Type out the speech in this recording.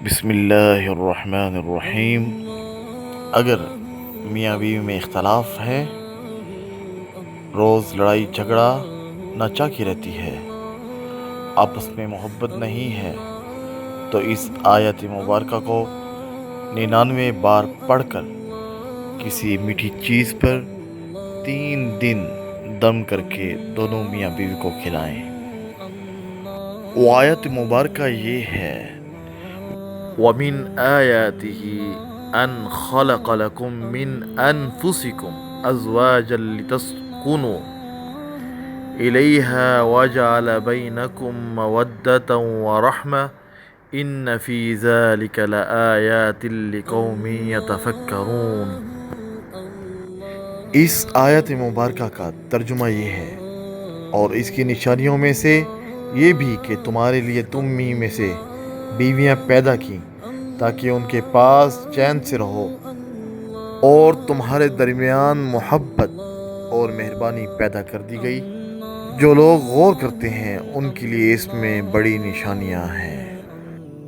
بسم اللہ الرحمن الرحیم۔ اگر میاں بیوی میں اختلاف ہے، روز لڑائی جھگڑا نہ چاکی رہتی ہے، آپس میں محبت نہیں ہے، تو اس آیت مبارکہ کو 99 بار پڑھ کر کسی میٹھی چیز پر 3 دن دم کر کے دونوں میاں بیوی کو کھلائیں۔ وہ آیت مبارکہ یہ ہے: وَمِنْ آيَاتِهِ أَنْ خَلَقَ لَكُم مِّنْ أَنفُسِكُمْ أَزْوَاجًا لِتَسْكُنُوا إِلَيْهَا وَجَعَلَ بَيْنَكُم مَّوَدَّةً وَرَحْمَةً إِنَّ فِي ذَلِكَ لَآيَاتٍ لِقَوْمٍ يَتَفَكَّرُونَ۔ اس آیت مبارکہ کا ترجمہ یہ ہے: اور اس کی نشانیوں میں سے یہ بھی کہ تمہارے لیے تم ہی میں سے بیویاں پیدا کیں تاکہ ان کے پاس چین سے رہو، اور تمہارے درمیان محبت اور مہربانی پیدا کر دی گئی۔ جو لوگ غور کرتے ہیں ان کے لیے اس میں بڑی نشانیاں ہیں۔